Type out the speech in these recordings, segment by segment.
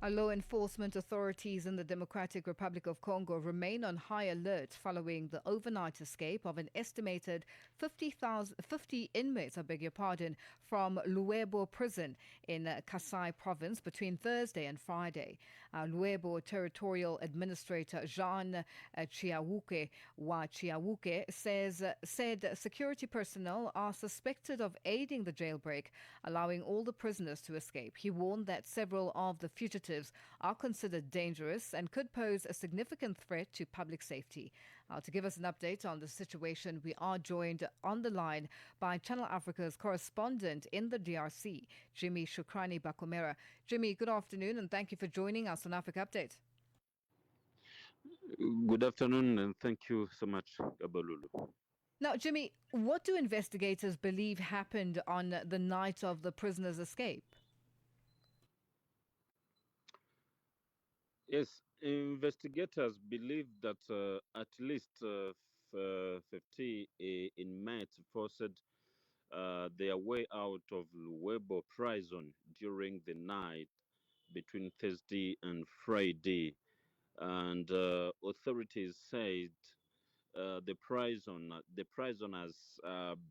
Our law enforcement authorities in the Democratic Republic of Congo remain on high alert following the overnight escape of an estimated 50 inmates, from Luebo Prison in Kasai Province between Thursday and Friday. Luebo Territorial Administrator Jean Tshiawuke said security personnel are suspected of aiding the jailbreak, allowing all the prisoners to escape. He warned that several of the fugitives are considered dangerous and could pose a significant threat to public safety. To give us an update on the situation, we are joined on the line by Channel Africa's correspondent in the DRC, Jimmy Shukrani Bakomera. Jimmy, good afternoon and thank you for joining us on Africa Update. Good afternoon and thank you so much, Lulu. Now, Jimmy, what do investigators believe happened on the night of the prisoner's escape? Yes, investigators believe that at least 50 inmates forced their way out of Luebo Prison during the night between Thursday and Friday. And authorities said the prisoners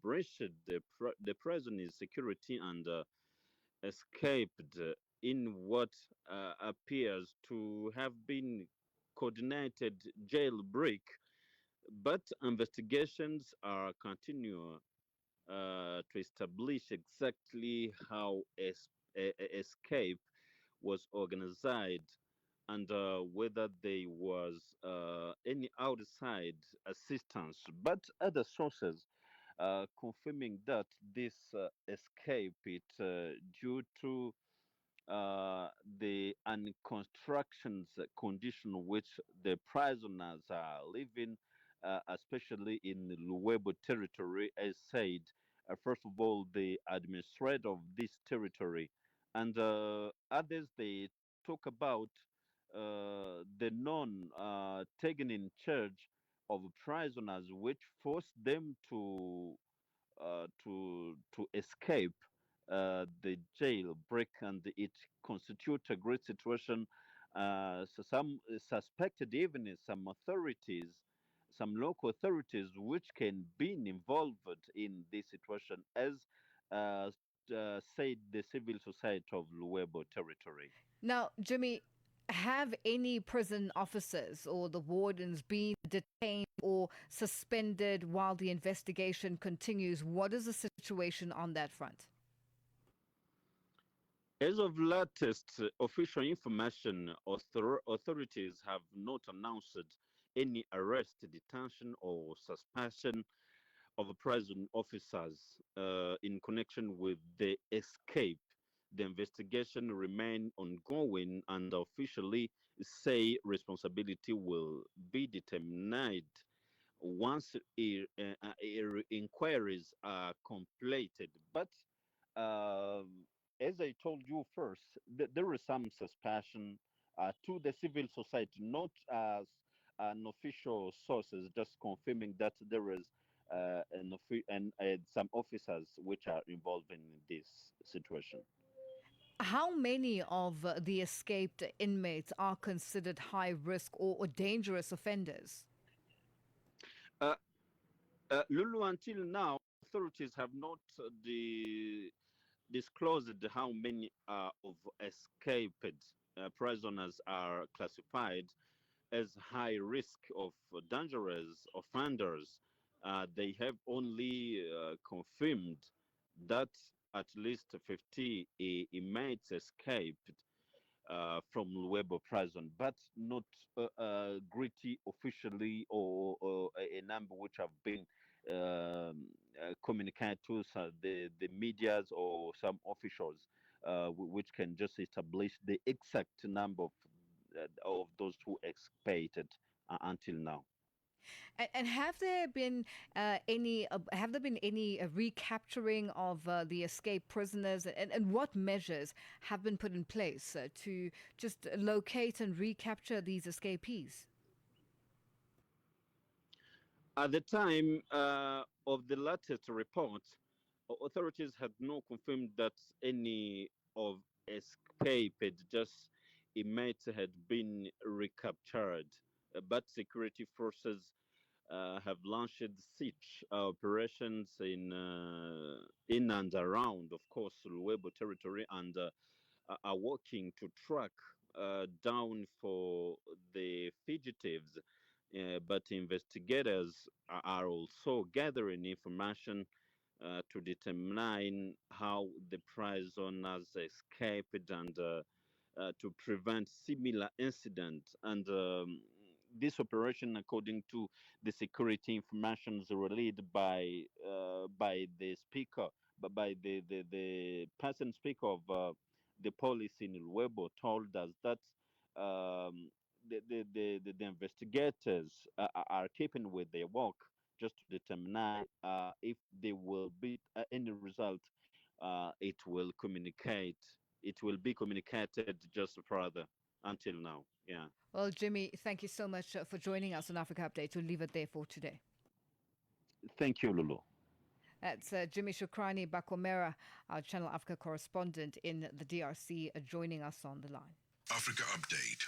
breached the prison's security and escaped in what appears to have been coordinated jailbreak, but investigations are continuing to establish exactly how escape was organized and whether there was any outside assistance. But other sources confirming that this escape it due to the unconstructions condition which the prisoners are living, especially in Luebo territory, as said, first of all, the administrator of this territory, and others they talk about the non taken in charge of prisoners, which forced them to escape the jailbreak, and it constitutes a great situation. So some suspected even in some authorities, some local authorities, which can be involved in this situation, as said the civil society of Luebo territory. Now, Jimmy, have any prison officers or the wardens been detained or suspended while the investigation continues? What is the situation on that front? As of latest official information, authorities have not announced any arrest, detention, or suspension of prison officers in connection with the escape. The investigation remain ongoing and officially say responsibility will be determined once inquiries are completed. But um as I told you first, there is some suspicion to the civil society, not as an official sources, just confirming that there is some officers which are involved in this situation. How many of the escaped inmates are considered high risk or dangerous offenders? Uh, Lulu, until now, authorities have not disclosed how many of escaped prisoners are classified as high risk of dangerous offenders. They have only confirmed that at least 50 inmates escaped from Luebo prison, but not gritty officially or a number which have been communicated to the medias or some officials, which can just establish the exact number of those who escaped until now. And have there been any recapturing of the escaped prisoners, and what measures have been put in place to just locate and recapture these escapees? At the time of the latest report, authorities had not confirmed that any of escaped just inmates had been recaptured, but security forces have launched siege operations in and around, of course, Luebo territory, and are working to track down for the fugitives. But investigators are also gathering information to determine how the prisoners escaped and to prevent similar incidents. And this operation, according to the security information relayed by the speaker, but by the person speaker of the police in Luebo, told us that um, the investigators are keeping with their work just to determine if there will be any result. It will communicate. It will be communicated just further until now. Yeah. Well, Jimmy, thank you so much for joining us on Africa Update. We'll leave it there for today. Thank you, Lulu. That's Jimmy Shukrani Bakomera, our Channel Africa correspondent in the DRC, joining us on the line. Africa Update.